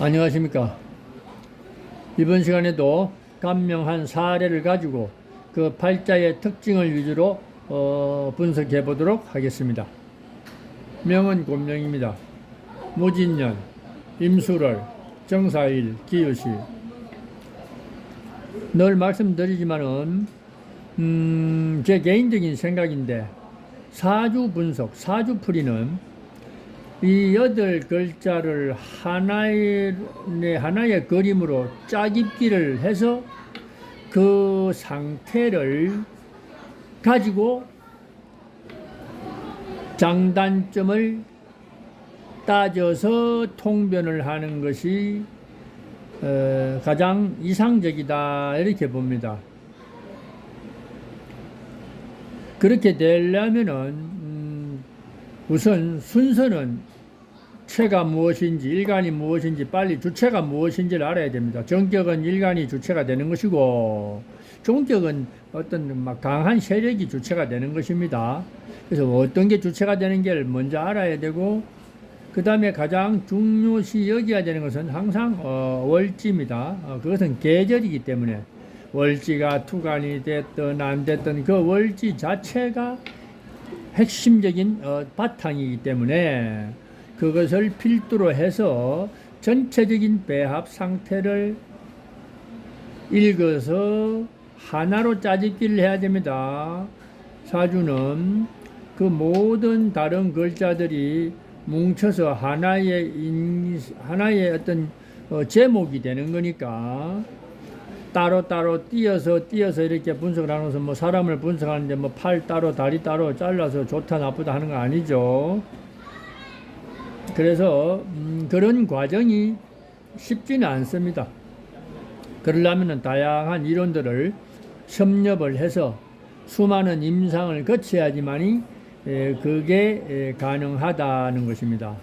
안녕하십니까. 이번 시간에도 간명한 사례를 가지고 그 팔자의 특징을 위주로 분석해 보도록 하겠습니다. 명은 곤명입니다. 무진년, 임수월, 정사일, 기유시. 늘 말씀드리지만은 제 개인적인 생각인데 사주 분석, 사주풀이는 이 8글자를 하나의 그림으로 짜깁기를 해서 그 상태를 가지고 장단점을 따져서 통변을 하는 것이 가장 이상적이다 이렇게 봅니다. 그렇게 되려면은 우선 순서는 체가 무엇인지, 일간이 무엇인지, 빨리 주체가 무엇인지를 알아야 됩니다. 정격은 일간이 주체가 되는 것이고, 종격은 어떤 막 강한 세력이 주체가 되는 것입니다. 그래서 어떤 게 주체가 되는 게 먼저 알아야 되고, 그 다음에 가장 중요시 여겨야 되는 것은 항상 월지입니다. 그것은 계절이기 때문에 월지가 투간이 됐든 안 됐든 그 월지 자체가 핵심적인 바탕이기 때문에 그것을 필두로 해서 전체적인 배합 상태를 읽어서 하나로 짜집기를 해야 됩니다. 사주는 그 모든 다른 글자들이 뭉쳐서 하나의 어떤 제목이 되는 거니까 따로따로 띄어서 이렇게 분석을 하면서 뭐 사람을 분석하는데 뭐 팔 따로 다리 따로 잘라서 좋다 나쁘다 하는 거 아니죠. 그래서 그런 과정이 쉽지는 않습니다. 그러려면 다양한 이론들을 섭렵을 해서 수많은 임상을 거쳐야지만이 그게 가능하다는 것입니다.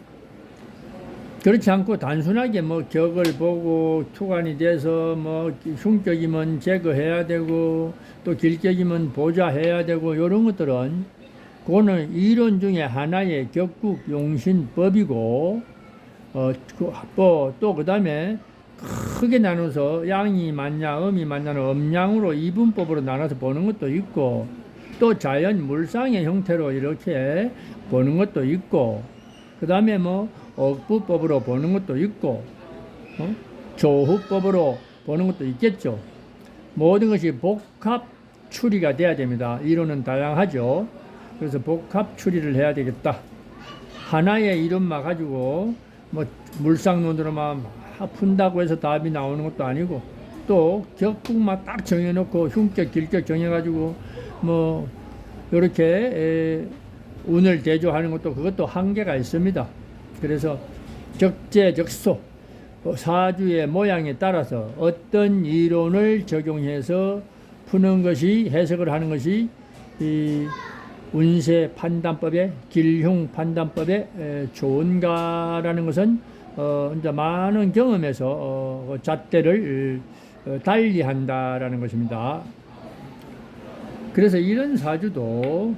그렇지 않고 단순하게 뭐 격을 보고 투간이 돼서 뭐 흉격이면 제거해야 되고 또 길격이면 보좌해야 되고 이런 것들은 그거는 이론 중에 하나의 격국 용신법이고 또 그다음에 크게 나눠서 양이 맞냐 음이 맞냐는 음양으로 이분법으로 나눠서 보는 것도 있고 또 자연 물상의 형태로 이렇게 보는 것도 있고 그다음에 뭐 억부법으로 보는 것도 있고 조후법으로 보는 것도 있겠죠. 모든 것이 복합 추리가 돼야 됩니다. 이론은 다양하죠. 그래서 복합 추리를 해야 되겠다. 하나의 이론만 가지고 뭐 물상론으로만 푼다고 해서 답이 나오는 것도 아니고 또 격국만 딱 정해놓고 흉격 길격 정해가지고 뭐 이렇게 운을 대조하는 것도 그것도 한계가 있습니다. 그래서 적재적소 사주의 모양에 따라서 어떤 이론을 적용해서 푸는 것이 해석을 하는 것이 이 운세 판단법의 길흉 판단법의 좋은가라는 것은 이제 많은 경험에서 잣대를 달리한다라는 것입니다. 그래서 이런 사주도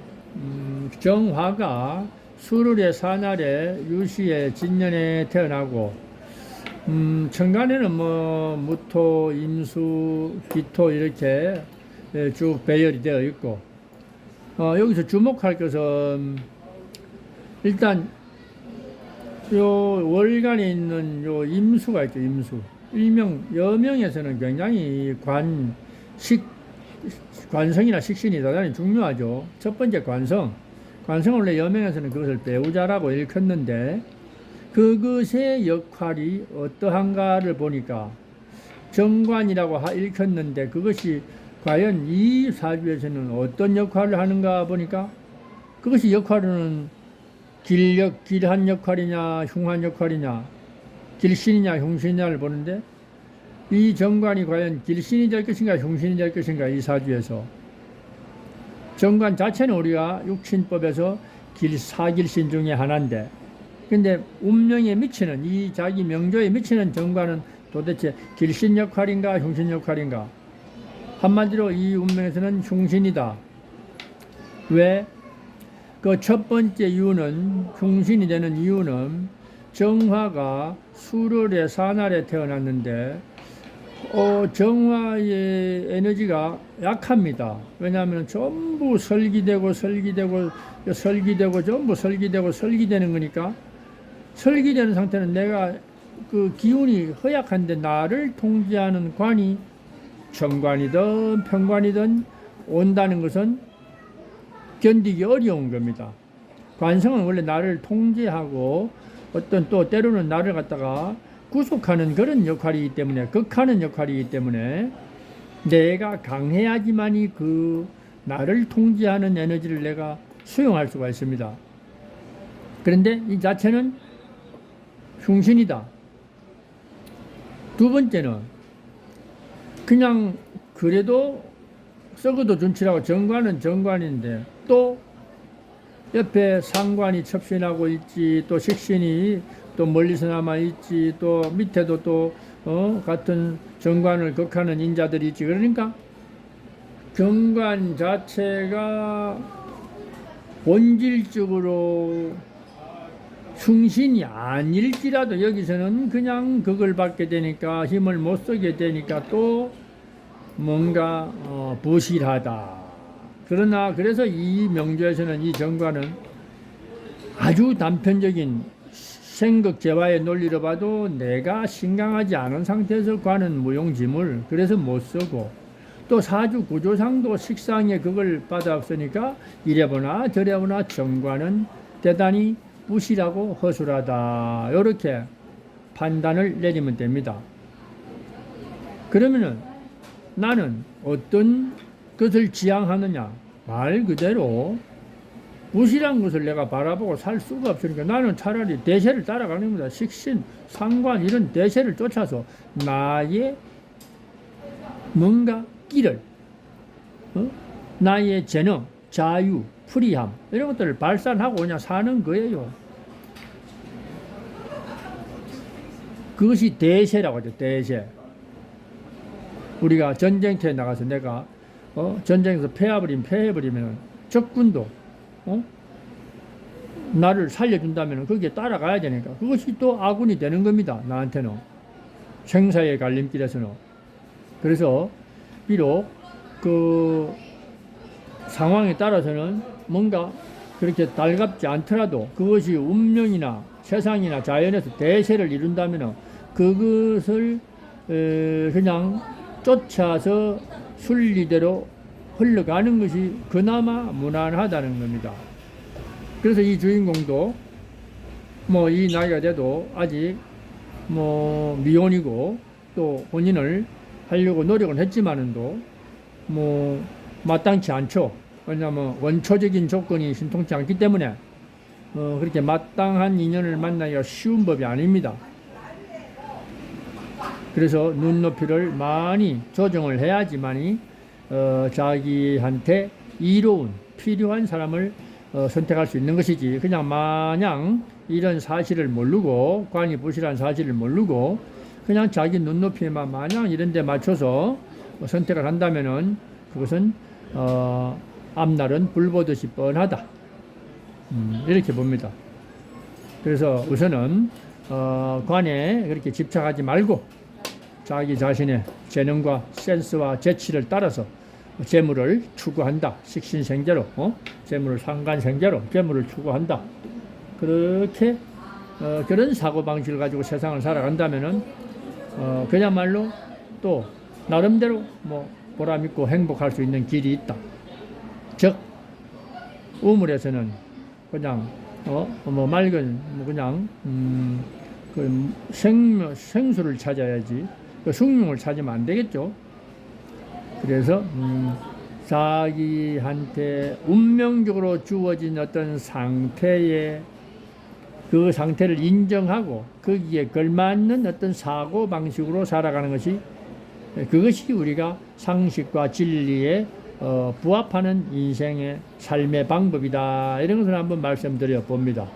정화가 수룰의 사날에 유시의 진년에 태어나고 천간에는 뭐 무토, 임수, 기토 이렇게 쭉 배열이 되어 있고 여기서 주목할 것은 일단 요 월간에 있는 요 임수가 있죠. 임수 일명 여명에서는 굉장히 관성이나 식신이 대단히 중요하죠. 첫 번째 관성은 원래 여명에서는 그것을 배우자라고 일컫는데 그것의 역할이 어떠한가를 보니까 정관이라고 일컫는데 그것이 과연 이 사주에서는 어떤 역할을 하는가 보니까 그것이 역할은 길한 역할이냐 흉한 역할이냐 길신이냐 흉신이냐를 보는데 이 정관이 과연 길신이 될 것인가 흉신이 될 것인가 이 사주에서 정관 자체는 우리가 육신법에서 사길신 중에 하나인데 근데 운명에 미치는 이 자기 명조에 미치는 정관은 도대체 길신 역할인가 흉신 역할인가 한마디로 이 운명에서는 흉신이다. 왜? 그 첫 번째 이유는 흉신이 되는 이유는 정화가 수월의 사날에 태어났는데 정화의 에너지가 약합니다. 왜냐하면 전부 설기되고 전부 설기되는 거니까, 설기되는 상태는 내가 그 기운이 허약한데 나를 통제하는 관이 정관이든 편관이든 온다는 것은 견디기 어려운 겁니다. 관성은 원래 나를 통제하고 어떤 또 때로는 나를 갖다가 구속하는 그런 역할이기 때문에, 극하는 역할이기 때문에 내가 강해야지만이 그 나를 통제하는 에너지를 내가 수용할 수가 있습니다. 그런데 이 자체는 흉신이다. 두 번째는 그냥 그래도 썩어도 준치라고 정관은 정관인데 또 옆에 상관이 첩신하고 있지, 또 식신이 또 멀리서 남아 있지, 또 밑에도 또 같은 정관을 극하는 인자들이 있지. 그러니까 정관 자체가 본질적으로 충신이 아닐지라도 여기서는 그냥 그걸 받게 되니까 힘을 못 쓰게 되니까 또 뭔가 부실하다. 그러나 그래서 이 명조에서는 이 정관은 아주 단편적인 생극재화의 논리로 봐도 내가 신강하지 않은 상태에서 관은 무용지물, 그래서 못 쓰고, 또 사주 구조상도 식상에 그걸 받아없으니까 이래보나 저래보나 정관은 대단히 부실하고 허술하다. 이렇게 판단을 내리면 됩니다. 그러면은 나는 어떤 것을 지향하느냐? 말 그대로 부실한 것을 내가 바라보고 살 수가 없으니까 나는 차라리 대세를 따라가는 겁니다. 식신, 상관 이런 대세를 쫓아서 나의 뭔가 길을, 나의 재능, 자유, 프리함 이런 것들을 발산하고 그냥 사는 거예요. 그것이 대세라고 하죠. 대세. 우리가 전쟁터에 나가서 내가 전쟁에서 패해버리면 적군도 나를 살려준다면 거기에 따라가야 되니까 그것이 또 아군이 되는 겁니다. 나한테는 생사의 갈림길에서는. 그래서 비록 그 상황에 따라서는 뭔가 그렇게 달갑지 않더라도 그것이 운명이나 세상이나 자연에서 대세를 이룬다면 그것을 그냥 쫓아서 순리대로 흘러가는 것이 그나마 무난하다는 겁니다. 그래서 이 주인공도 뭐 이 나이가 돼도 아직 뭐 미혼이고 또 혼인을 하려고 노력은 했지만은도 뭐 마땅치 않죠. 왜냐하면 원초적인 조건이 신통치 않기 때문에 그렇게 마땅한 인연을 만나기가 쉬운 법이 아닙니다. 그래서 눈높이를 많이 조정을 해야지만이 자기한테 이로운 필요한 사람을 선택할 수 있는 것이지, 그냥 마냥 이런 사실을 모르고 관이 부실한 사실을 모르고 그냥 자기 눈높이에만 마냥 이런 데 맞춰서 선택을 한다면은 그것은 앞날은 불 보듯이 뻔하다. 이렇게 봅니다. 그래서 우선은 관에 그렇게 집착하지 말고 자기 자신의 재능과 센스와 재치를 따라서 재물을 추구한다. 식신생재로 재물을 상관생재로 재물을 추구한다. 그렇게 그런 사고방식을 가지고 세상을 살아간다면은 그야말로 또 나름대로 뭐 보람있고 행복할 수 있는 길이 있다. 즉 우물에서는 그냥 뭐 맑은 뭐 그냥 그 생수를 찾아야지 그 숭늉을 찾으면 안 되겠죠. 그래서 자기한테 운명적으로 주어진 어떤 상태에 그 상태를 인정하고 거기에 걸맞는 어떤 사고 방식으로 살아가는 것이 그것이 우리가 상식과 진리에 부합하는 인생의 삶의 방법이다. 이런 것을 한번 말씀드려 봅니다.